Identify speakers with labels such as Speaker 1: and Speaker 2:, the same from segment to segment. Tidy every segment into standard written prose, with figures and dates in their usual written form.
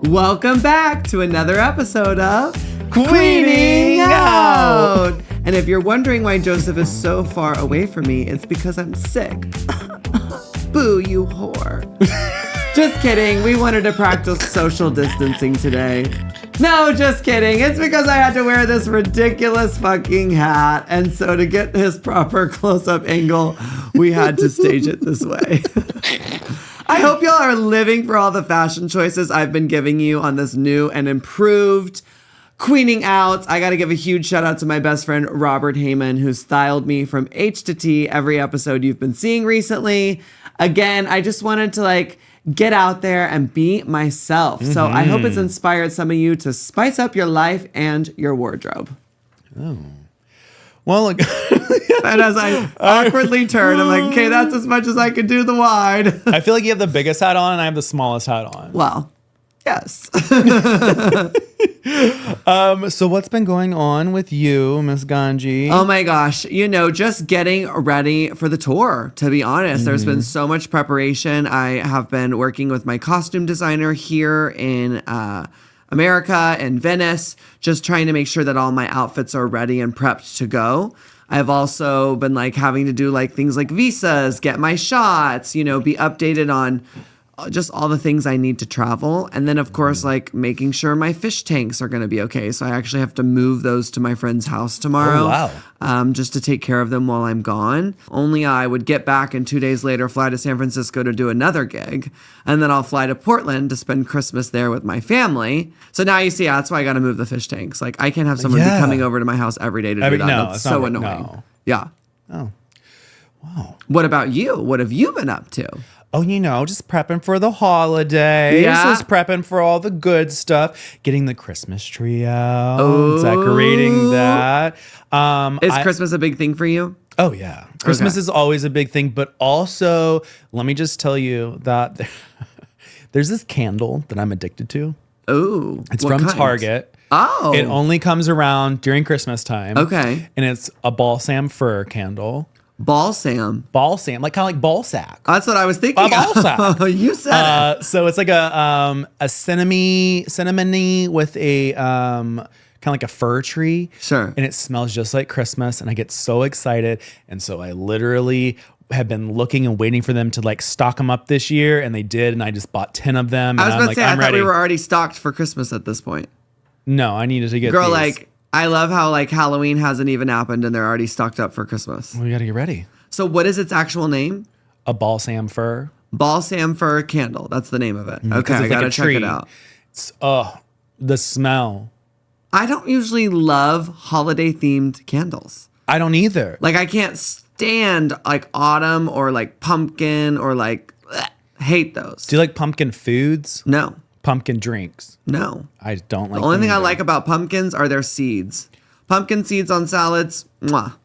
Speaker 1: Welcome back to another episode of Queening Out. And if you're wondering why Joseph is so far away from me, it's because I'm sick. Boo, you whore. Just kidding. We wanted to practice social distancing today. No, just kidding. It's because I had to wear this ridiculous fucking hat. And so to get his proper close-up angle, we had to stage it this way. I hope y'all are living for all the fashion choices I've been giving you on this new and improved Queening Out. I got to give a huge shout out to my best friend, Robert Heyman, who styled me from H to T every episode you've been seeing recently. Again, I just wanted to get out there and be myself. So I hope it's inspired some of you to spice up your life and your wardrobe.
Speaker 2: Oh. Well, look.
Speaker 1: And as I awkwardly turn, I'm like, okay, that's as much as I can do the wide.
Speaker 2: I feel like you have the biggest hat on and I have the smallest hat on.
Speaker 1: Well, yes.
Speaker 2: So what's been going on with you, Miss Ganji?
Speaker 1: Oh my gosh. Just getting ready for the tour, to be honest. There's been so much preparation. I have been working with my costume designer here in America and Venice, just trying to make sure that all my outfits are ready and prepped to go. I've also been having to do things like visas, get my shots, be updated on just all the things I need to travel. And then of course, making sure my fish tanks are going to be okay. So I actually have to move those to my friend's house tomorrow.
Speaker 2: Oh, wow.
Speaker 1: Just to take care of them while I'm gone. Only I would get back and 2 days later fly to San Francisco to do another gig. And then I'll fly to Portland to spend Christmas there with my family. So now you see, that's why I got to move the fish tanks. I can't have someone be coming over to my house every day to do that. That's so annoying. No. Yeah.
Speaker 2: Oh, wow.
Speaker 1: What about you? What have you been up to?
Speaker 2: Oh, just prepping for the holidays.
Speaker 1: Yeah.
Speaker 2: Just prepping for all the good stuff. Getting the Christmas tree out.
Speaker 1: Oh.
Speaker 2: Decorating that.
Speaker 1: Is Christmas a big thing for you?
Speaker 2: Oh, yeah. Christmas is always a big thing. But also, let me just tell you that there's this candle that I'm addicted to.
Speaker 1: Oh.
Speaker 2: It's from Target.
Speaker 1: Oh.
Speaker 2: It only comes around during Christmas time.
Speaker 1: Okay.
Speaker 2: And it's a balsam fir candle.
Speaker 1: Balsam,
Speaker 2: kind of like ball sack.
Speaker 1: That's what I was thinking.
Speaker 2: A ball sack.
Speaker 1: You said it.
Speaker 2: So it's like a cinnamony with a kind of like a fir tree.
Speaker 1: Sure.
Speaker 2: And it smells just like Christmas, and I get so excited. And so I literally have been looking and waiting for them to stock them up this year, and they did, and I just bought 10 of them.
Speaker 1: I was
Speaker 2: and
Speaker 1: about to say, I thought
Speaker 2: ready.
Speaker 1: we were already stocked for Christmas at this point.
Speaker 2: No, I needed to get
Speaker 1: Girl,
Speaker 2: these.
Speaker 1: I love how Halloween hasn't even happened and they're already stocked up for Christmas.
Speaker 2: We got to get ready.
Speaker 1: So what is its actual name?
Speaker 2: A balsam fir.
Speaker 1: Balsam fir candle. That's the name of it. Okay, I gotta check it out.
Speaker 2: It's, the smell.
Speaker 1: I don't usually love holiday themed candles.
Speaker 2: I don't either.
Speaker 1: I can't stand autumn or pumpkin or hate those.
Speaker 2: Do you like pumpkin foods?
Speaker 1: No.
Speaker 2: Pumpkin drinks?
Speaker 1: No.
Speaker 2: I don't like
Speaker 1: The only
Speaker 2: them
Speaker 1: thing I
Speaker 2: either.
Speaker 1: like about pumpkins are their seeds. Pumpkin seeds on salads, mwah.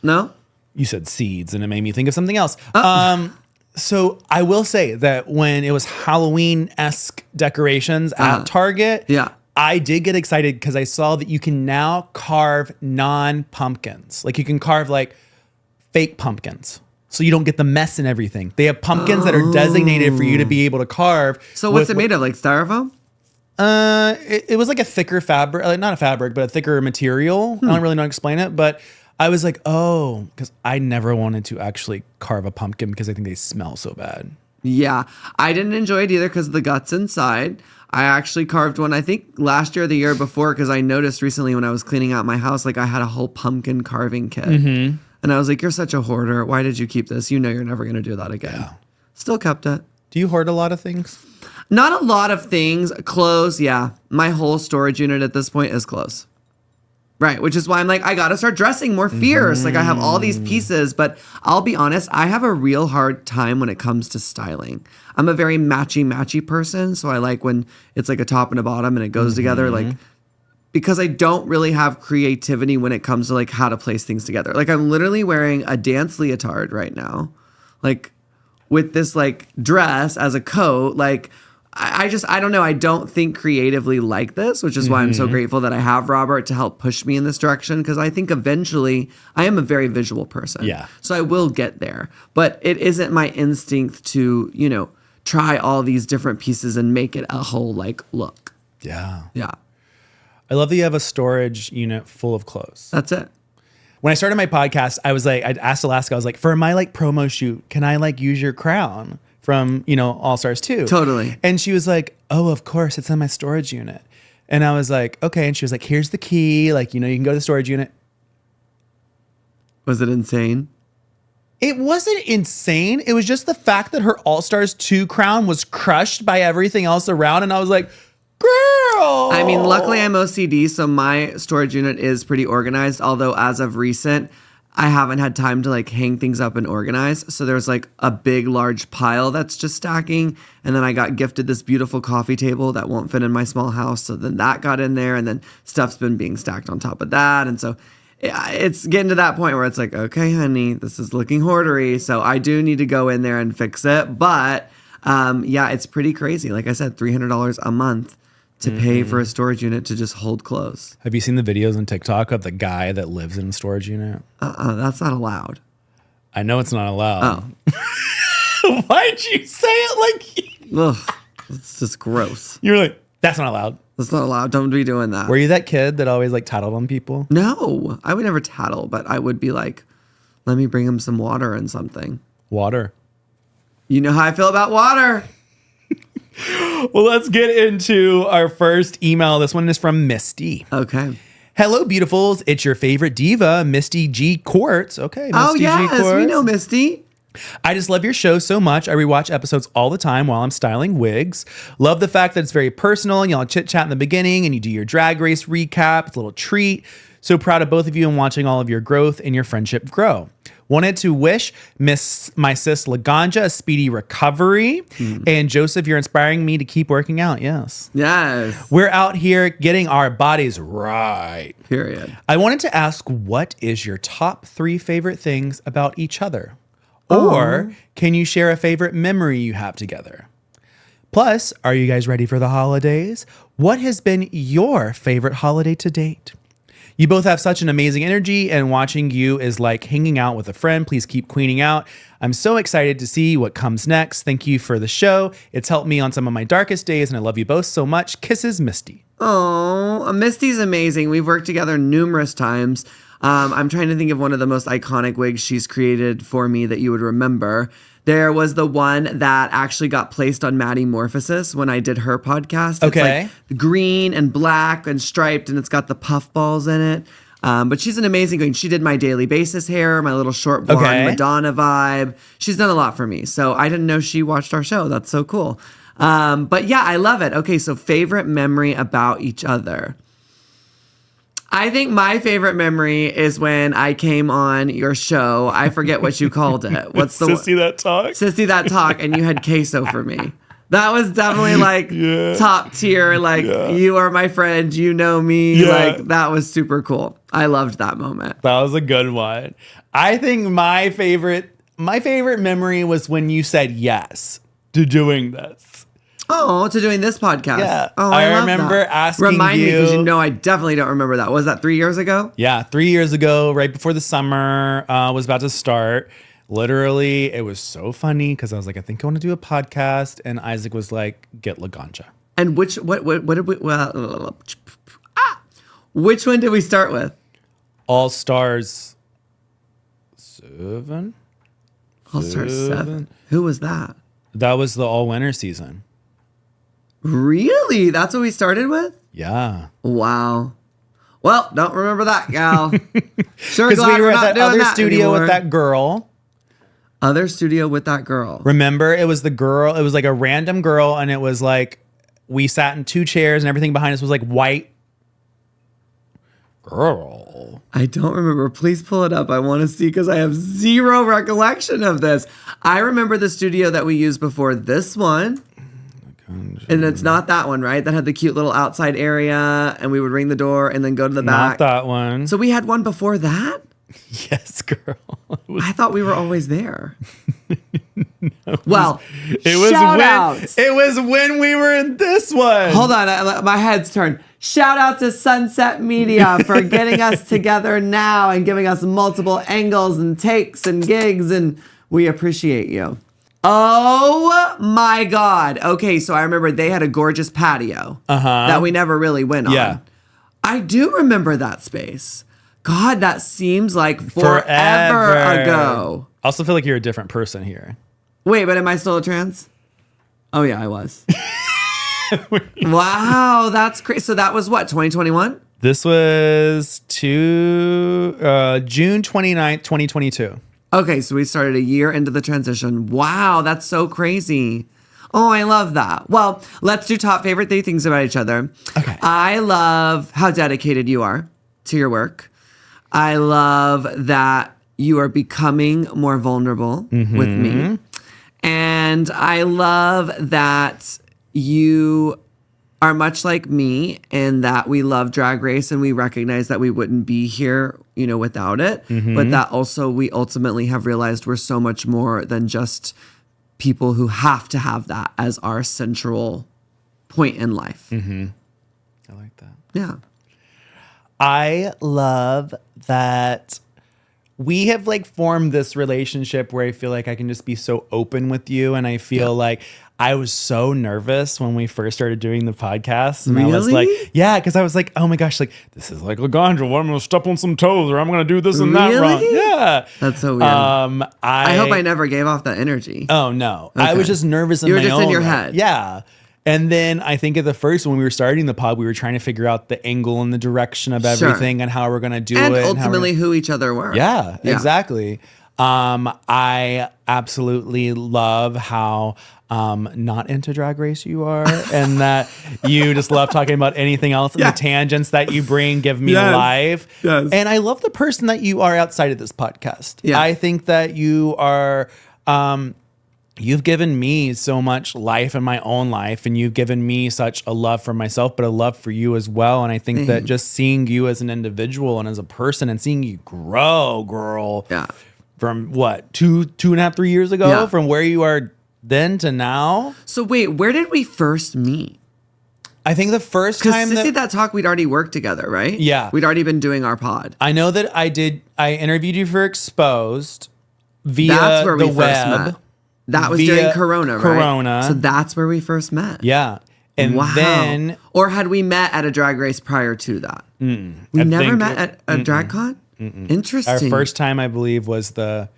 Speaker 1: No?
Speaker 2: You said seeds, and it made me think of something else. So I will say that when it was Halloween-esque decorations at Target, I did get excited because I saw that you can now carve non-pumpkins. You can carve fake pumpkins. So you don't get the mess and everything. They have pumpkins that are designated for you to be able to carve.
Speaker 1: So what's it made of? Styrofoam?
Speaker 2: It was a thicker fabric, not a fabric, but a thicker material. I don't really know how to explain it, but I was because I never wanted to actually carve a pumpkin because I think they smell so bad.
Speaker 1: Yeah, I didn't enjoy it either because of the guts inside. I actually carved one, I think last year or the year before, because I noticed recently when I was cleaning out my house, I had a whole pumpkin carving kit. Mm-hmm. And I was like, you're such a hoarder. Why did you keep this? You know you're never going to do that again. Yeah. Still kept it.
Speaker 2: Do you hoard a lot of things?
Speaker 1: Not a lot of things. Clothes, yeah. My whole storage unit at this point is clothes. Right, which is why I'm I got to start dressing more fierce. I have all these pieces, but I'll be honest, I have a real hard time when it comes to styling. I'm a very matchy person, so I like when it's a top and a bottom and it goes together, because I don't really have creativity when it comes to how to place things together. I'm literally wearing a dance leotard right now, with this dress as a coat, I don't know. I don't think creatively like this, which is why I'm so grateful that I have Robert to help push me in this direction. Because I think eventually I am a very visual person.
Speaker 2: Yeah.
Speaker 1: So I will get there. But it isn't my instinct to, try all these different pieces and make it a whole like look.
Speaker 2: Yeah.
Speaker 1: Yeah.
Speaker 2: I love that you have a storage unit full of clothes.
Speaker 1: That's it.
Speaker 2: When I started my podcast, I was like, I'd asked Alaska, I was like, for my like promo shoot, can I like use your crown from, All Stars 2?
Speaker 1: Totally.
Speaker 2: And she was like, oh, of course, it's in my storage unit. And I was like, okay. And she was like, here's the key. Like, you can go to the storage unit.
Speaker 1: Was it insane?
Speaker 2: It wasn't insane. It was just the fact that her All Stars 2 crown was crushed by everything else around. And I was like, girl.
Speaker 1: I mean, luckily I'm OCD, so my storage unit is pretty organized. Although as of recent, I haven't had time to like hang things up and organize. So there's like a big, large pile that's just stacking. And then I got gifted this beautiful coffee table that won't fit in my small house. So then that got in there, and then stuff's been being stacked on top of that. And so it's getting to that point where it's like, okay, honey, this is looking hoardery. So I do need to go in there and fix it. But yeah, it's pretty crazy. Like I said, $300 a month to pay for a storage unit to just hold clothes.
Speaker 2: Have you seen the videos on TikTok of the guy that lives in a storage unit?
Speaker 1: That's not allowed.
Speaker 2: I know it's not allowed. Oh. Why'd you say it like...
Speaker 1: Ugh, it's just gross.
Speaker 2: You were like, that's not allowed.
Speaker 1: That's not allowed. Don't be doing that.
Speaker 2: Were you that kid that always like tattled on people?
Speaker 1: No, I would never tattle, but I would be like, let me bring him some water and something.
Speaker 2: Water.
Speaker 1: You know how I feel about water.
Speaker 2: Well, let's get into our first email. This one is from Misty.
Speaker 1: Okay.
Speaker 2: Hello, beautifuls. It's your favorite diva, Misty G. Quartz. Okay, Misty G.
Speaker 1: Yes,
Speaker 2: Quartz.
Speaker 1: we know Misty.
Speaker 2: I just love your show so much. I rewatch episodes all the time while I'm styling wigs. Love the fact that it's very personal and y'all chit chat in the beginning and you do your drag race recap. It's a little treat. So proud of both of you and watching all of your growth and your friendship grow. Wanted to wish my sis Laganja a speedy recovery. And Joseph, you're inspiring me to keep working out. Yes.
Speaker 1: Yes.
Speaker 2: We're out here getting our bodies right.
Speaker 1: Period.
Speaker 2: I wanted to ask, what is your top 3 favorite things about each other? Or can you share a favorite memory you have together? Plus, are you guys ready for the holidays? What has been your favorite holiday to date? You both have such an amazing energy, and watching you is like hanging out with a friend. Please keep queening out. I'm so excited to see what comes next. Thank you for the show. It's helped me on some of my darkest days, and I love you both so much. Kisses, Misty.
Speaker 1: Oh, Misty's amazing. We've worked together numerous times. I'm trying to think of one of the most iconic wigs she's created for me that you would remember. There was the one that actually got placed on Maddie Morphosis when I did her podcast.
Speaker 2: Okay.
Speaker 1: It's like green and black and striped, and it's got the puff balls in it. But she's an amazing queen. She did my daily basis hair, my little short blonde Madonna vibe. She's done a lot for me. So I didn't know she watched our show. That's so cool. But yeah, I love it. Okay, so favorite memory about each other. I think my favorite memory is when I came on your show. I forget what you called it. What's the
Speaker 2: Sissy That Talk?
Speaker 1: Sissy That Talk, and you had queso for me. That was definitely like top tier. Like you are my friend, you know me. Like that was super cool. I loved that moment.
Speaker 2: That was a good one. I think my favorite memory was when you said yes to doing this.
Speaker 1: Oh, to doing this podcast.
Speaker 2: Yeah.
Speaker 1: Oh,
Speaker 2: I
Speaker 1: love
Speaker 2: remember
Speaker 1: that.
Speaker 2: asking
Speaker 1: Remind me, because
Speaker 2: you-
Speaker 1: you know I definitely don't remember that. Was that 3 years ago?
Speaker 2: Yeah, 3 years ago, right before the summer was about to start. Literally, it was so funny because I was like, I think I want to do a podcast. And Isaac was like, get Laganja.
Speaker 1: And what did we, which one did we start with?
Speaker 2: All Stars 7?
Speaker 1: All Stars 7. Who was that?
Speaker 2: That was the all winter season.
Speaker 1: Really? That's what we started with?
Speaker 2: Yeah.
Speaker 1: Wow. Well, don't remember that, gal. Sure,
Speaker 2: Because
Speaker 1: glad
Speaker 2: we were
Speaker 1: we're
Speaker 2: at
Speaker 1: not
Speaker 2: that
Speaker 1: doing
Speaker 2: other
Speaker 1: that
Speaker 2: studio
Speaker 1: anymore.
Speaker 2: with that girl.
Speaker 1: Other studio with that girl.
Speaker 2: Remember, it was the girl. It was like a random girl, and it was like we sat in 2 chairs, and everything behind us was like white. Girl.
Speaker 1: I don't remember. Please pull it up. I want to see because I have zero recollection of this. I remember the studio that we used before this one. And it's not that one, right? That had the cute little outside area, and we would ring the door and then go to the back.
Speaker 2: Not that one.
Speaker 1: So we had one before that?
Speaker 2: Yes, girl.
Speaker 1: I thought we were always there. Well,
Speaker 2: It was
Speaker 1: shout
Speaker 2: when
Speaker 1: outs.
Speaker 2: it was when we were in this one.
Speaker 1: Hold on, my head's turned. Shout out to Sunset Media for getting us together now and giving us multiple angles and takes and gigs, and we appreciate you. Oh my God. Okay, so I remember they had a gorgeous patio that we never really went on. I do remember that space. God, that seems like forever ago.
Speaker 2: I also feel like you're a different person here.
Speaker 1: Wait, but am I still a trans? Oh yeah, I was. Wow, that's crazy. So that was what, 2021?
Speaker 2: This was June 29th, 2022.
Speaker 1: Okay, so we started a year into the transition. Wow, that's so crazy. Oh, I love that. Well, let's do top favorite 3 things about each other.
Speaker 2: Okay.
Speaker 1: I love how dedicated you are to your work. I love that you are becoming more vulnerable with me. And I love that you are much like me in that we love Drag Race and we recognize that we wouldn't be here, without it. But that also we ultimately have realized we're so much more than just people who have to have that as our central point in life.
Speaker 2: I like that.
Speaker 1: Yeah.
Speaker 2: I love that we have formed this relationship where I feel like I can just be so open with you. And I feel like I was so nervous when we first started doing the podcast. And
Speaker 1: really?
Speaker 2: I was like, because I was like, oh my gosh, this is like Laganja, well, I'm going to step on some toes or I'm going to do this and that wrong. Yeah.
Speaker 1: That's so weird. I hope I never gave off that energy.
Speaker 2: Oh no. Okay. I was just nervous in my own. You were just in your head. Yeah. And then I think at the first, when we were starting the pod, we were trying to figure out the angle and the direction of everything and how we're going to do
Speaker 1: and
Speaker 2: it.
Speaker 1: Ultimately and who each other were.
Speaker 2: Yeah, exactly. I absolutely love how not into Drag Race you are and that you just love talking about anything else and the tangents that you bring give me life.
Speaker 1: Yes.
Speaker 2: And I love the person that you are outside of this podcast. Yeah. I think that you are... you've given me so much life in my own life, and you've given me such a love for myself, but a love for you as well. And I think that just seeing you as an individual and as a person and seeing you grow, girl, from what, 2.5, 3 years ago, from where you are then to now.
Speaker 1: So wait, where did we first meet?
Speaker 2: I think the first time
Speaker 1: Sissy That Talk, we'd already worked together, right?
Speaker 2: Yeah.
Speaker 1: We'd already been doing our pod.
Speaker 2: I know that I interviewed you for Exposed via
Speaker 1: That's where
Speaker 2: the
Speaker 1: we
Speaker 2: web.
Speaker 1: First met. That was during Corona, right?
Speaker 2: Corona.
Speaker 1: So that's where we first met.
Speaker 2: Yeah. And then...
Speaker 1: Or had we met at a drag race prior to that? We never met at a drag con? Interesting.
Speaker 2: Our first time, I believe, was the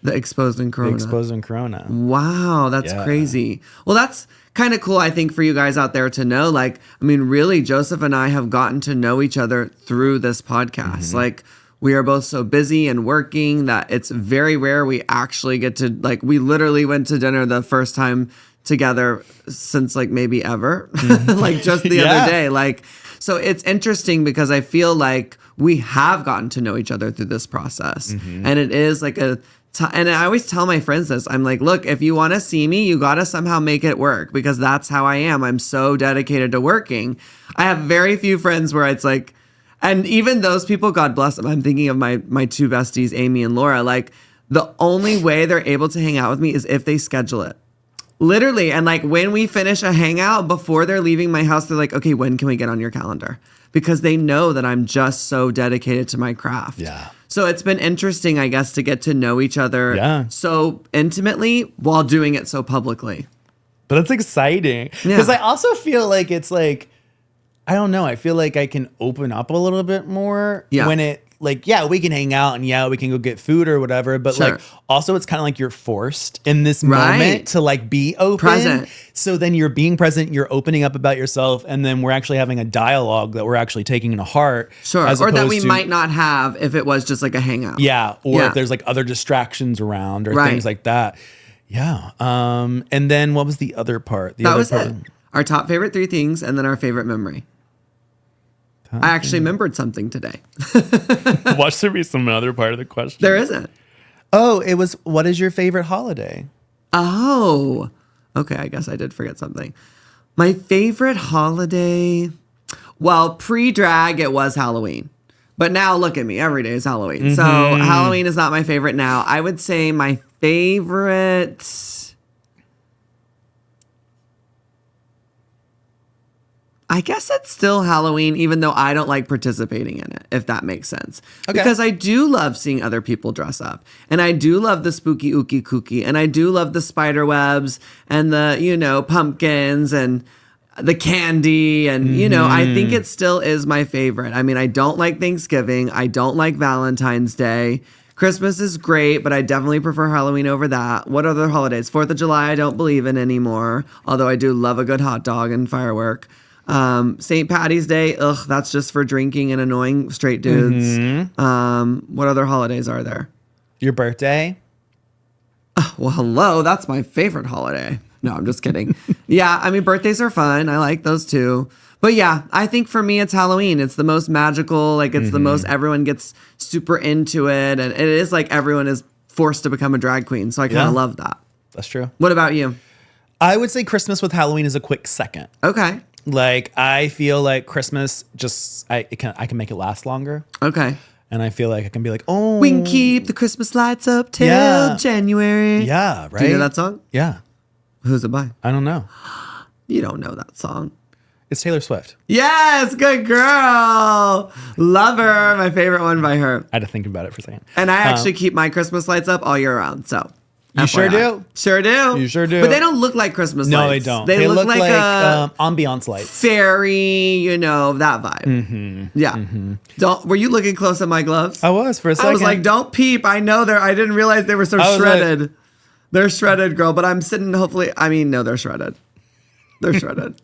Speaker 1: Exposed in Corona.
Speaker 2: Exposed in Corona.
Speaker 1: Wow, that's crazy. Well, that's kind of cool, I think, for you guys out there to know. Really, Joseph and I have gotten to know each other through this podcast. We are both so busy and working that it's very rare we actually get to, we literally went to dinner the first time together since maybe ever, just the other day. So it's interesting because I feel like we have gotten to know each other through this process. And it is and I always tell my friends this. I'm like, look, if you want to see me, you got to somehow make it work because that's how I am. I'm so dedicated to working. I have very few friends where it's and even those people, God bless them. I'm thinking of my 2 besties, Amy and Laura. The only way they're able to hang out with me is if they schedule it. Literally. And when we finish a hangout, before they're leaving my house, they're like, okay, when can we get on your calendar? Because they know that I'm just so dedicated to my craft. Yeah. So it's been interesting, I guess, to get to know each other so intimately while doing it so publicly.
Speaker 2: But it's exciting. Because I also feel like it's I don't know. I feel like I can open up a little bit more when it we can hang out and we can go get food or whatever. But also it's kind of you're forced in this moment to be open. Present. So then you're being present, you're opening up about yourself. And then we're actually having a dialogue that we're actually taking to heart.
Speaker 1: Sure. Or that we might not have if it was just a hangout.
Speaker 2: Yeah. Or if there's other distractions around or things like that. Yeah. And then what was the other part?
Speaker 1: That was it. Our top favorite 3 things and then our favorite memory. I actually remembered something today.
Speaker 2: What should be some other part of the question?
Speaker 1: There isn't.
Speaker 2: Oh, it was, what is your favorite holiday?
Speaker 1: Oh, okay. I guess I did forget something. My favorite holiday, well, pre-drag, it was Halloween. But now look at me. Every day is Halloween. So Halloween is not my favorite now. I would say my favorite... I guess it's still Halloween, even though I don't like participating in it, if that makes sense. Okay. Because I do love seeing other people dress up. And I do love the spooky ookie kooky. And I do love the spider webs and the, pumpkins and the candy. And, I think it still is my favorite. I mean, I don't like Thanksgiving. I don't like Valentine's Day. Christmas is great, but I definitely prefer Halloween over that. What other holidays? 4th of July, I don't believe in anymore, although I do love a good hot dog and firework. St. Patty's Day, that's just for drinking and annoying straight dudes. What other holidays are there?
Speaker 2: Your birthday?
Speaker 1: Well, hello, that's my favorite holiday. No, I'm just kidding. Yeah, I mean, birthdays are fun. I like those too. But yeah, I think for me, it's Halloween. It's the most magical. Like, it's the most, everyone gets super into it. And it is like everyone is forced to become a drag queen. So I kind of love that.
Speaker 2: That's true.
Speaker 1: What about you?
Speaker 2: I would say Christmas with Halloween is a quick second.
Speaker 1: Okay.
Speaker 2: Like, I feel like Christmas I can make it last longer.
Speaker 1: Okay.
Speaker 2: And I feel like I can be like, oh.
Speaker 1: We can keep the Christmas lights up till January.
Speaker 2: Yeah, right?
Speaker 1: Do you know that song?
Speaker 2: Yeah.
Speaker 1: Who's it by?
Speaker 2: I don't know.
Speaker 1: You don't know that song.
Speaker 2: It's Taylor Swift.
Speaker 1: Yes, good girl. Love her. My favorite one by her.
Speaker 2: I had to think about it for a second.
Speaker 1: And I actually keep my Christmas lights up all year round. So
Speaker 2: you sure do?
Speaker 1: Sure do.
Speaker 2: You sure do.
Speaker 1: But they don't look like Christmas lights.
Speaker 2: No, they don't.
Speaker 1: They look like
Speaker 2: ambiance lights.
Speaker 1: Fairy, that vibe. Yeah. Were you looking close at my gloves?
Speaker 2: I was for a second.
Speaker 1: I was like, don't peep. I know I didn't realize they were so shredded. Like, they're shredded, girl. But I'm sitting, no, they're shredded. They're shredded.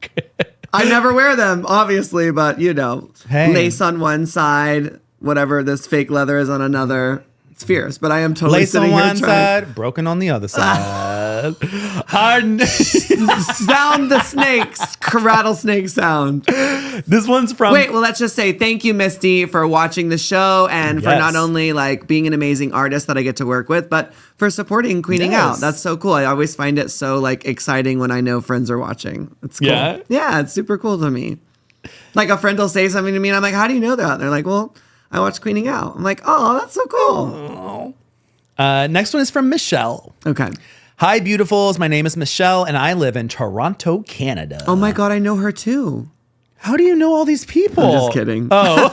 Speaker 1: I never wear them, obviously, but lace on one side, whatever this fake leather is on another. It's fierce, but I am totally
Speaker 2: lace
Speaker 1: sitting
Speaker 2: on
Speaker 1: here
Speaker 2: one side, broken on the other side.
Speaker 1: Sound the snakes, rattlesnake sound.
Speaker 2: This one's from.
Speaker 1: Wait, well, let's just say thank you, Misty, for watching the show and for not only being an amazing artist that I get to work with, but for supporting Queening Out. That's so cool. I always find it so exciting when I know friends are watching. It's cool. Yeah, it's super cool to me. Like a friend will say something to me, and I'm like, "How do you know that?" And they're like, "Well, I watch Queening Out." I'm like, "Oh, that's so cool."
Speaker 2: Next one is from Michelle.
Speaker 1: Okay.
Speaker 2: Hi, beautifuls. My name is Michelle, and I live in Toronto, Canada.
Speaker 1: Oh my God, I know her too.
Speaker 2: How do you know all these people?
Speaker 1: I'm just kidding.
Speaker 2: Oh.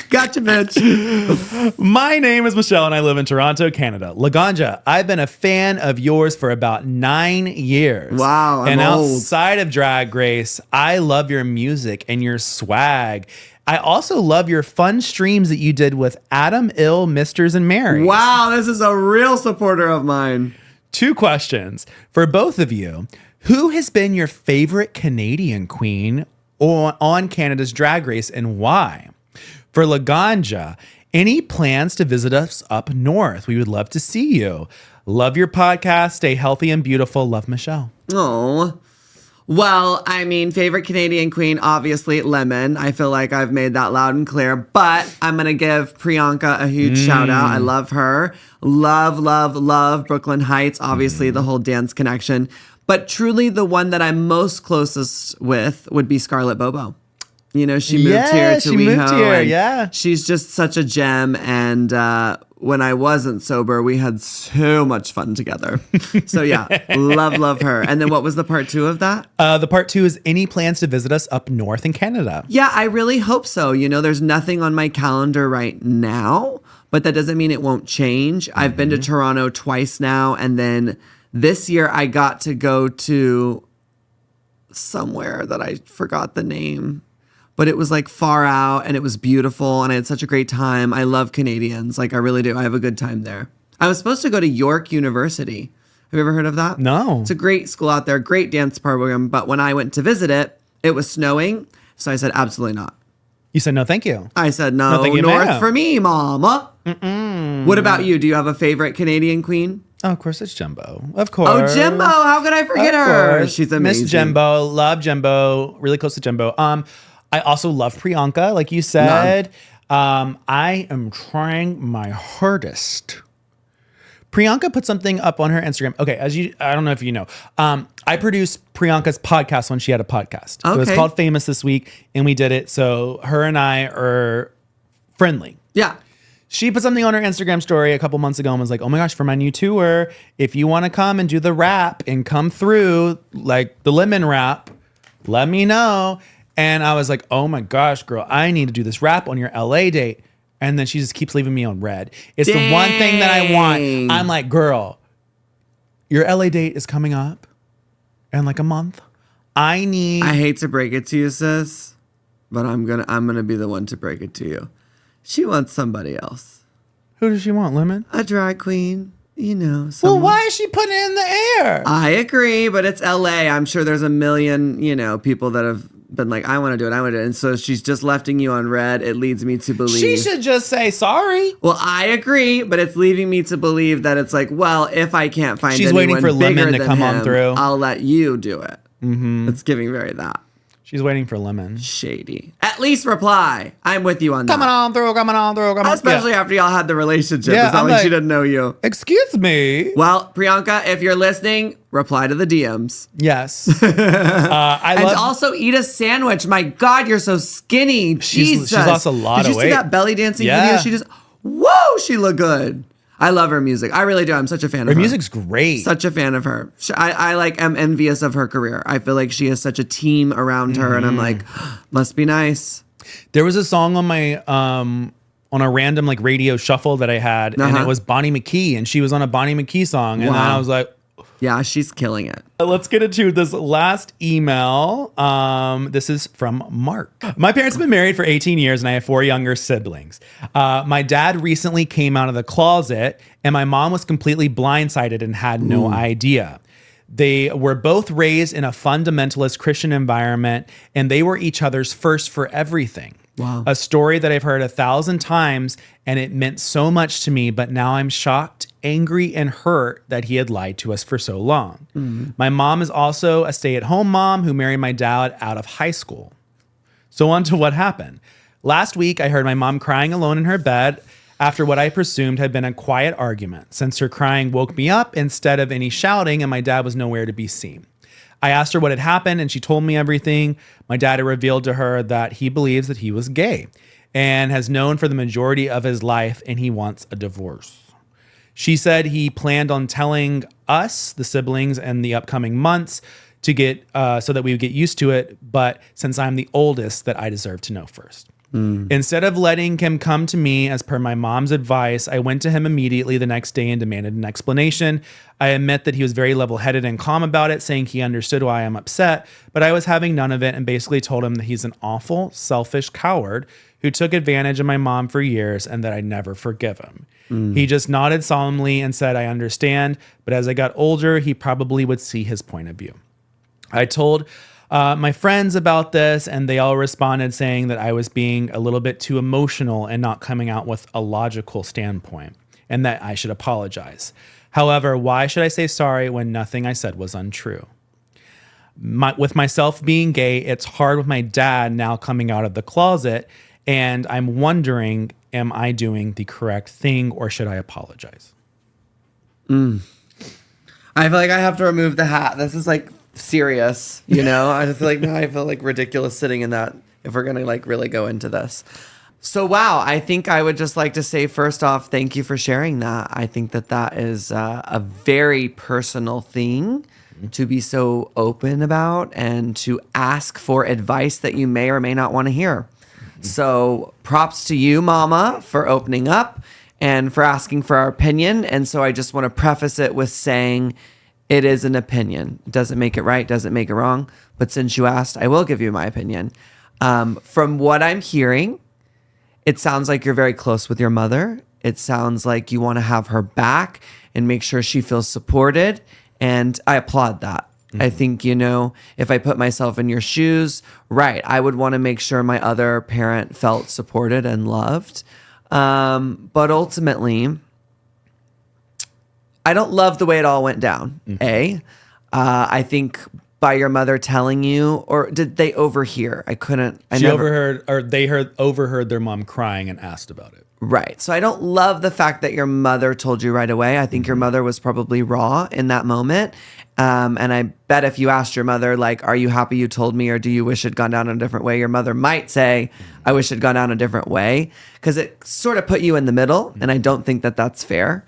Speaker 1: Gotcha, bitch.
Speaker 2: My name is Michelle, and I live in Toronto, Canada. Laganja, I've been a fan of yours for about 9 years.
Speaker 1: Wow,
Speaker 2: I'm old. Outside of Drag Race, I love your music and your swag. I also love your fun streams that you did with Adam, Ill, Misters, and Mary.
Speaker 1: Wow, this is a real supporter of mine.
Speaker 2: 2 questions for both of you. Who has been your favorite Canadian queen on Canada's Drag Race and why? For Laganja, any plans to visit us up north? We would love to see you. Love your podcast. Stay healthy and beautiful. Love, Michelle.
Speaker 1: Oh. Well, I mean, favorite Canadian queen, obviously Lemon. I feel like I've made that loud and clear, but I'm going to give Priyanka a huge shout out. I love her. Love, love, love Brooklyn Heights. Obviously, the whole dance connection. But truly the one that I'm most closest with would be Scarlett Bobo. She moved here to WeHo.
Speaker 2: Yeah.
Speaker 1: She's just such a gem. And when I wasn't sober, we had so much fun together. So yeah, love her. And then what was the part 2 of that?
Speaker 2: The part 2 is any plans to visit us up north in Canada?
Speaker 1: Yeah, I really hope so. There's nothing on my calendar right now, but that doesn't mean it won't change. I've been to Toronto twice now. And then this year I got to go to somewhere that I forgot the name. But it was far out and it was beautiful and I had such a great time. I love Canadians. I really do. I have a good time there. I was supposed to go to York University. Have you ever heard of that?
Speaker 2: No.
Speaker 1: It's a great school out there, great dance program. But when I went to visit it, it was snowing. So I said, absolutely not.
Speaker 2: You said, no, thank you.
Speaker 1: I said, no,
Speaker 2: thank you,
Speaker 1: north
Speaker 2: ma'am.
Speaker 1: for me, mama. What about you? Do you have a favorite Canadian queen?
Speaker 2: Oh, of course, it's Jimbo. Of course.
Speaker 1: Oh, Jimbo. How could I forget her? She's amazing.
Speaker 2: Miss Jimbo. Love Jimbo. Really close to Jimbo. I also love Priyanka, like you said. I am trying my hardest. Priyanka put something up on her Instagram. Okay, I don't know if you know. I produced Priyanka's podcast when she had a podcast. Okay. It was called Famous This Week, and we did it. So her and I are friendly.
Speaker 1: Yeah.
Speaker 2: She put something on her Instagram story a couple months ago and was like, oh my gosh, for my new tour, if you want to come and do the rap and come through, like the lemon rap, let me know. And I was like, oh my gosh, girl, I need to do this rap on your LA date. And then she just keeps leaving me on red. It's the one thing that I want. I'm like, girl, your LA date is coming up in like a month. I
Speaker 1: hate to break it to you, sis, but I'm gonna be the one to break it to you. She wants somebody else.
Speaker 2: Who does she want, Lemon?
Speaker 1: A drag queen. You know.
Speaker 2: Well, why is she putting it in the air?
Speaker 1: I agree, but it's LA. I'm sure there's a million, people that have been like, I want to do it. I want to do it. And so she's just lefting you on red. It leads me to believe.
Speaker 2: She should just say sorry.
Speaker 1: Well, I agree, but it's leading me to believe that it's like, well, if I can't find
Speaker 2: She's
Speaker 1: anyone
Speaker 2: waiting for
Speaker 1: bigger
Speaker 2: Lemon to
Speaker 1: than
Speaker 2: come
Speaker 1: him,
Speaker 2: on through.
Speaker 1: I'll let you do it. Mm-hmm. It's giving very that.
Speaker 2: She's waiting for Lemon.
Speaker 1: Shady. At least reply. I'm with you on that.
Speaker 2: Coming on through.
Speaker 1: Especially after y'all had the relationship.
Speaker 2: Yeah,
Speaker 1: it's not like she didn't know you.
Speaker 2: Excuse me.
Speaker 1: Well, Priyanka, if you're listening, reply to the DMs.
Speaker 2: Yes.
Speaker 1: Also eat a sandwich. My God, you're so skinny. Jesus.
Speaker 2: She's lost a lot of weight.
Speaker 1: Did you see that belly dancing video? She looked good. I love her music. I really do. I'm such a fan of her.
Speaker 2: Her music's great.
Speaker 1: Such a fan of her. I am envious of her career. I feel like she has such a team around her, and I'm like, must be nice.
Speaker 2: There was a song on my on a random like radio shuffle that I had, and it was Bonnie McKee, and she was on a Bonnie McKee song, and then I was like,
Speaker 1: yeah, she's killing it.
Speaker 2: Let's get into this last email. This is from Mark. My parents have been married for 18 years and I have 4 younger siblings. My dad recently came out of the closet and my mom was completely blindsided and had no idea. They were both raised in a fundamentalist Christian environment and they were each other's first for everything.
Speaker 1: Wow.
Speaker 2: A story that I've heard 1,000 times and it meant so much to me, but now I'm shocked, angry, and hurt that he had lied to us for so long. Mm-hmm. My mom is also a stay-at-home mom who married my dad out of high school. So on to what happened. Last week, I heard my mom crying alone in her bed after what I presumed had been a quiet argument, since her crying woke me up instead of any shouting and my dad was nowhere to be seen. I asked her what had happened and she told me everything. My dad had revealed to her that he believes that he was gay and has known for the majority of his life and he wants a divorce. She said he planned on telling us, the siblings, in the upcoming months to get so that we would get used to it. But since I'm the oldest, that I deserve to know first. Instead of letting him come to me as per my mom's advice, I went to him immediately the next day and demanded an explanation. I admit that he was very level-headed and calm about it, saying he understood why I'm upset, but I was having none of it and basically told him that he's an awful, selfish coward who took advantage of my mom for years and that I'd never forgive him. He just nodded solemnly and said, I understand, but as I got older, he probably would see his point of view. I told my friends about this and they all responded saying that I was being a little bit too emotional and not coming out with a logical standpoint and that I should apologize. However, why should I say sorry when nothing I said was untrue? With myself being gay, it's hard with my dad now coming out of the closet and I'm wondering, am I doing the correct thing or should I apologize?
Speaker 1: I feel like I have to remove the hat. This is like serious, I feel like now I feel like ridiculous sitting in that if we're gonna like really go into this. So wow, I think I would just like to say first off, thank you for sharing that. I think that is a very personal thing to be so open about and to ask for advice that you may or may not want to hear. So props to you, Mama, for opening up and for asking for our opinion. And so I just want to preface it with saying it is an opinion. Doesn't make it right, doesn't make it wrong. But since you asked, I will give you my opinion. From what I'm hearing, it sounds like you're very close with your mother. It sounds like you want to have her back and make sure she feels supported. And I applaud that. I think, if I put myself in your shoes, right, I would want to make sure my other parent felt supported and loved. But ultimately, I don't love the way it all went down. I think by your mother telling you, or did they overhear?
Speaker 2: Overheard their mom crying and asked about it.
Speaker 1: Right. So I don't love the fact that your mother told you right away. I think your mother was probably raw in that moment. And I bet if you asked your mother, like, are you happy you told me, or do you wish it had gone down in a different way? Your mother might say, I wish it had gone down a different way, because it sort of put you in the middle. And I don't think that that's fair.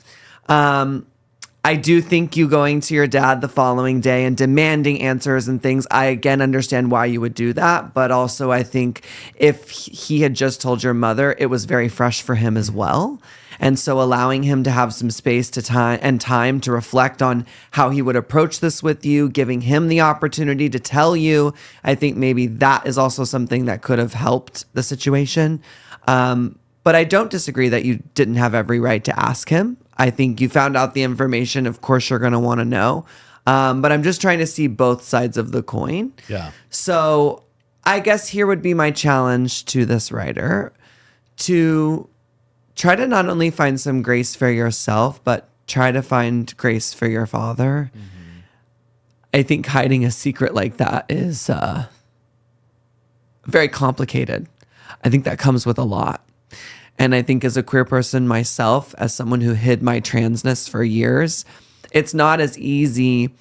Speaker 1: I do think you going to your dad the following day and demanding answers and things, I again understand why you would do that. But also I think if he had just told your mother, it was very fresh for him as well. And so allowing him to have some space to time to reflect on how he would approach this with you, giving him the opportunity to tell you, I think maybe that is also something that could have helped the situation. But I don't disagree that you didn't have every right to ask him. I think you found out the information. Of course, you're going to want to know. But I'm just trying to see both sides of the coin.
Speaker 2: Yeah.
Speaker 1: So I guess here would be my challenge to this writer to try to not only find some grace for yourself, but try to find grace for your father. Mm-hmm. I think hiding a secret like that is very complicated. I think that comes with a lot. And I think as a queer person myself, as someone who hid my transness for years, it's not as easy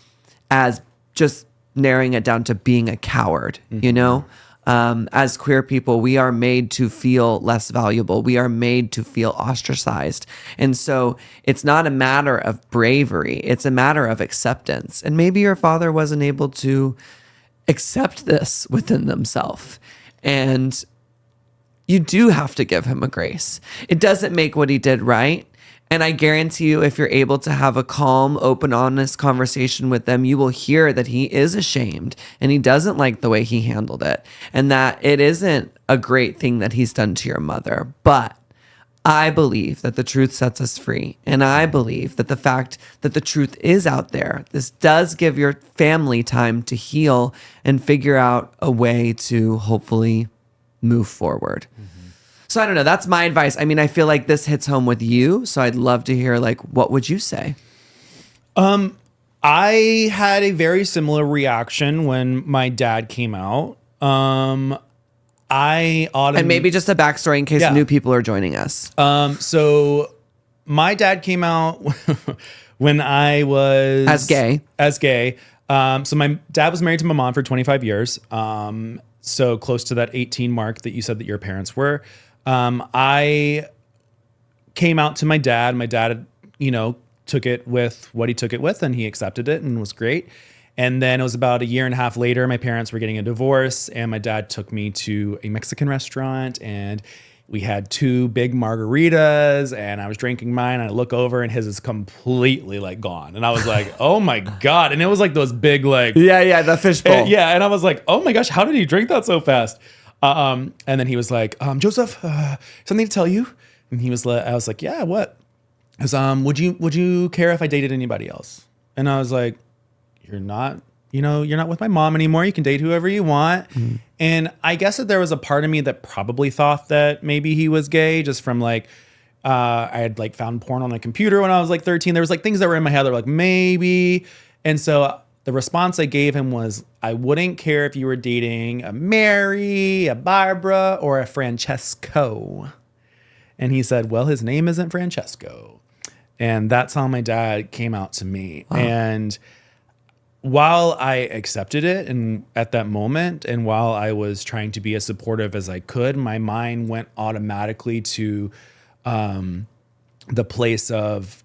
Speaker 1: as just narrowing it down to being a coward, you know? As queer people, we are made to feel less valuable. We are made to feel ostracized. And so it's not a matter of bravery. It's a matter of acceptance. And maybe your father wasn't able to accept this within themselves. And you do have to give him a grace. It doesn't make what he did right. And I guarantee you, if you're able to have a calm, open, honest conversation with them, you will hear that he is ashamed and he doesn't like the way he handled it and that it isn't a great thing that he's done to your mother. But I believe that the truth sets us free. And I believe that the fact that the truth is out there, this does give your family time to heal and figure out a way to hopefully move forward. Mm-hmm. So I don't know. That's my advice. I mean, I feel like this hits home with you. So I'd love to hear, like, what would you say?
Speaker 2: I had a very similar reaction when my dad came out. And
Speaker 1: maybe just a backstory in case new people are joining us.
Speaker 2: So my dad came out when I was
Speaker 1: as gay.
Speaker 2: So my dad was married to my mom for 25 years. So close to that 18 mark that you said that your parents were. I came out to my dad. My dad, took it with what he took it with, and he accepted it and was great. And then it was about a year and a half later, my parents were getting a divorce, and my dad took me to a Mexican restaurant, and we had 2 big margaritas, and I was drinking mine, and I look over, and his is completely like gone. And I was like, oh my God. And it was like those big, like,
Speaker 1: the fishbowl.
Speaker 2: And I was like, oh my gosh, how did he drink that so fast? And then he was like, Joseph, something to tell you. And I was like, yeah, what? He was, would you care if I dated anybody else? And I was like, you're not with my mom anymore. You can date whoever you want. Mm-hmm. And I guess that there was a part of me that probably thought that maybe he was gay just from like, I had like found porn on a computer when I was like 13. There was like things that were in my head that were like, maybe. And so the response I gave him was, I wouldn't care if you were dating a Mary, a Barbara, or a Francesco. And he said, well, his name isn't Francesco. And that's how my dad came out to me. Wow. And while I accepted it and at that moment, and while I was trying to be as supportive as I could, my mind went automatically to the place of,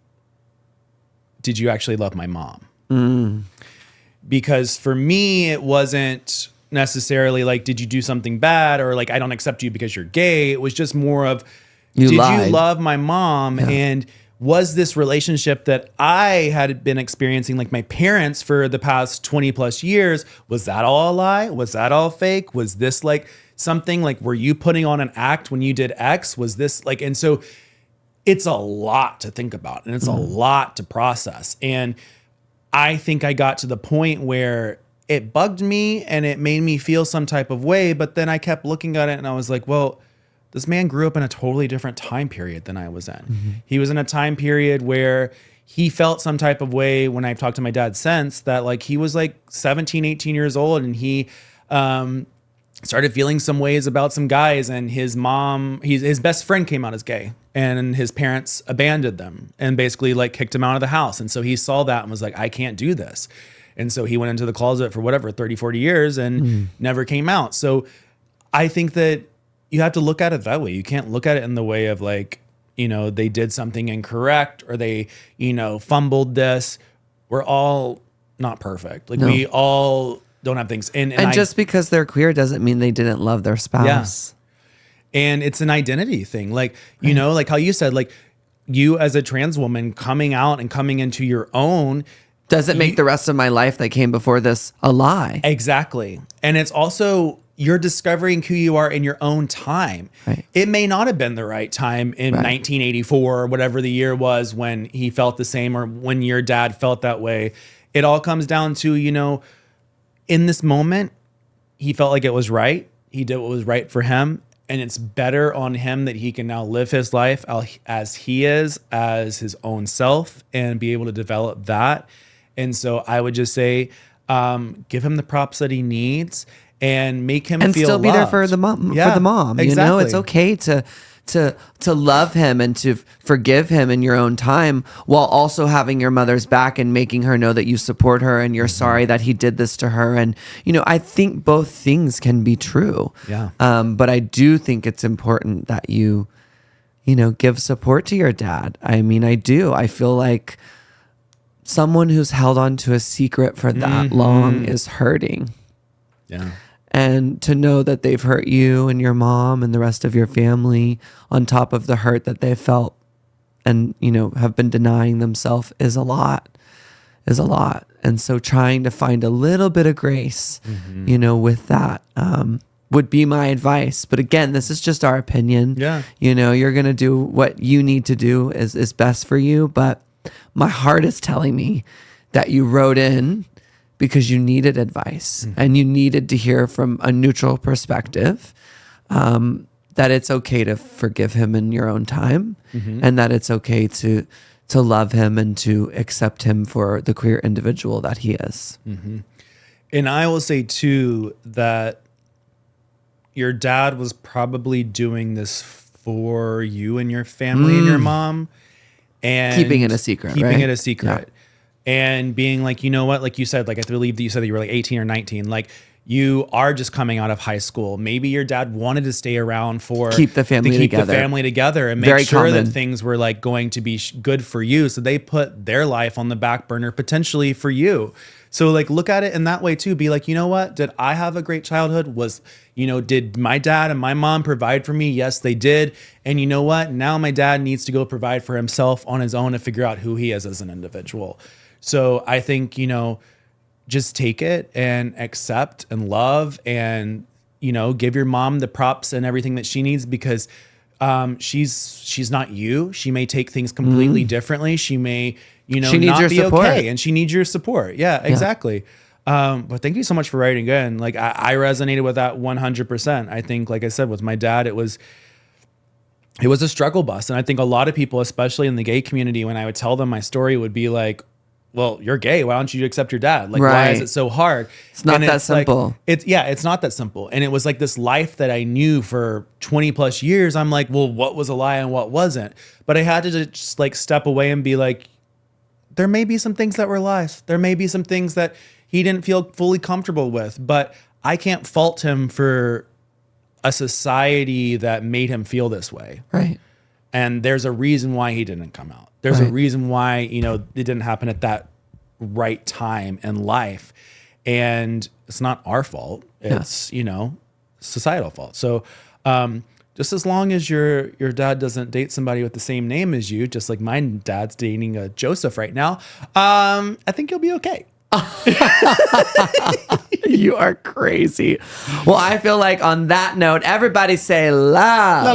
Speaker 2: did you actually love my mom? Mm. Because for me, it wasn't necessarily like, did you do something bad? Or like, I don't accept you because you're gay. It was just more of, did you love my mom? Yeah. And was this relationship that I had been experiencing, like my parents for the past 20 plus years, was that all a lie? Was that all fake? Was this like something like, were you putting on an act when you did X? Was this like, and so it's a lot to think about and it's a lot to process. And I think I got to the point where it bugged me and it made me feel some type of way, but then I kept looking at it and I was like, well, this man grew up in a totally different time period than I was in. Mm-hmm. He was in a time period where he felt some type of way when I've talked to my dad since that like he was like 17, 18 years old and he started feeling some ways about some guys and his mom, his best friend came out as gay and his parents abandoned them and basically like kicked him out of the house. And so he saw that and was like, I can't do this. And so he went into the closet for 30, 40 years and never came out. So I think that you have to look at it that way. You can't look at it in the way of like, they did something incorrect or they, fumbled this. We're all not perfect. Like we all don't have things. And
Speaker 1: just because they're queer doesn't mean they didn't love their spouse.
Speaker 2: Yeah. And it's an identity thing. Like, like how you said, like you as a trans woman coming out and coming into your own
Speaker 1: doesn't make the rest of my life that came before this a lie.
Speaker 2: Exactly. And it's also you're discovering who you are in your own time.
Speaker 1: Right.
Speaker 2: It may not have been the right time in 1984 or whatever the year was when he felt the same or when your dad felt that way. It all comes down to, in this moment, he felt like it was right. He did what was right for him. And it's better on him that he can now live his life as he is, as his own self, and be able to develop that. And so I would just say, give him the props that he needs and make him
Speaker 1: and
Speaker 2: feel
Speaker 1: still be
Speaker 2: loved.
Speaker 1: there for the mom. Yeah, for the mom,
Speaker 2: exactly.
Speaker 1: It's okay to love him and to forgive him in your own time, while also having your mother's back and making her know that you support her and you're sorry that he did this to her. And I think both things can be true.
Speaker 2: Yeah.
Speaker 1: But I do think it's important that you give support to your dad. I mean, I do. I feel like someone who's held on to a secret for that long is hurting.
Speaker 2: Yeah.
Speaker 1: And to know that they've hurt you and your mom and the rest of your family on top of the hurt that they felt and, have been denying themselves is a lot. And so trying to find a little bit of grace, with that would be my advice. But again, this is just our opinion.
Speaker 2: Yeah.
Speaker 1: You're going to do what you need to do is best for you. But my heart is telling me that you wrote in because you needed advice and you needed to hear from a neutral perspective, that it's okay to forgive him in your own time and that it's okay to love him and to accept him for the queer individual that he is.
Speaker 2: And I will say too, that your dad was probably doing this for you and your family and your mom and
Speaker 1: keeping it a secret,
Speaker 2: Yeah. And being like, you know what, like you said, like I believe that you said that you were like 18 or 19, like you are just coming out of high school. Maybe your dad wanted to stay around
Speaker 1: keep the family
Speaker 2: together and make
Speaker 1: Very
Speaker 2: sure
Speaker 1: common.
Speaker 2: that things were like going to be good for you. So they put their life on the back burner potentially for you. So like look at it in that way too. Be like, you know what? Did I have a great childhood? Did my dad and my mom provide for me? Yes, they did. And you know what? Now my dad needs to go provide for himself on his own to figure out who he is as an individual. So I think, just take it and accept and love and, give your mom the props and everything that she needs because she's not you. She may take things completely differently. She may,
Speaker 1: she needs
Speaker 2: not
Speaker 1: your
Speaker 2: be
Speaker 1: support.
Speaker 2: okay. And she needs your support. Yeah, exactly. But thank you so much for writing in. Like I resonated with that 100%. I think, like I said, with my dad, it was a struggle bus. And I think a lot of people, especially in the gay community, when I would tell them my story would be like, well, you're gay. Why don't you accept your dad? Like, why is it so hard?
Speaker 1: It's not that simple.
Speaker 2: It's not that simple. And it was like this life that I knew for 20 plus years. I'm like, well, what was a lie and what wasn't? But I had to just like step away and be like, there may be some things that were lies. There may be some things that he didn't feel fully comfortable with, but I can't fault him for a society that made him feel this way.
Speaker 1: Right.
Speaker 2: And there's a reason why he didn't come out. There's a reason why, it didn't happen at that right time in life. And it's not our fault. It's, societal fault. So just as long as your dad doesn't date somebody with the same name as you, just like my dad's dating a Joseph right now, I think you'll be okay.
Speaker 1: You are crazy. Well, I feel like on that note, everybody say love.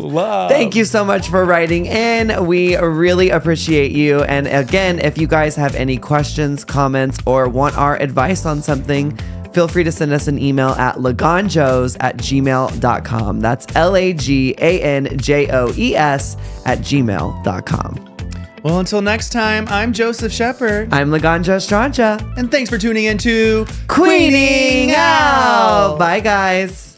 Speaker 1: Love. Thank you so much for writing in. We really appreciate you. And again, if you guys have any questions, comments, or want our advice on something, feel free to send us an email at laganjoes@gmail.com. That's LAGANJOES@gmail.com.
Speaker 2: Well, until next time, I'm Joseph Shepard.
Speaker 1: I'm Laganja Estranja.
Speaker 2: And thanks for tuning in to
Speaker 1: Queening Out. Bye, guys.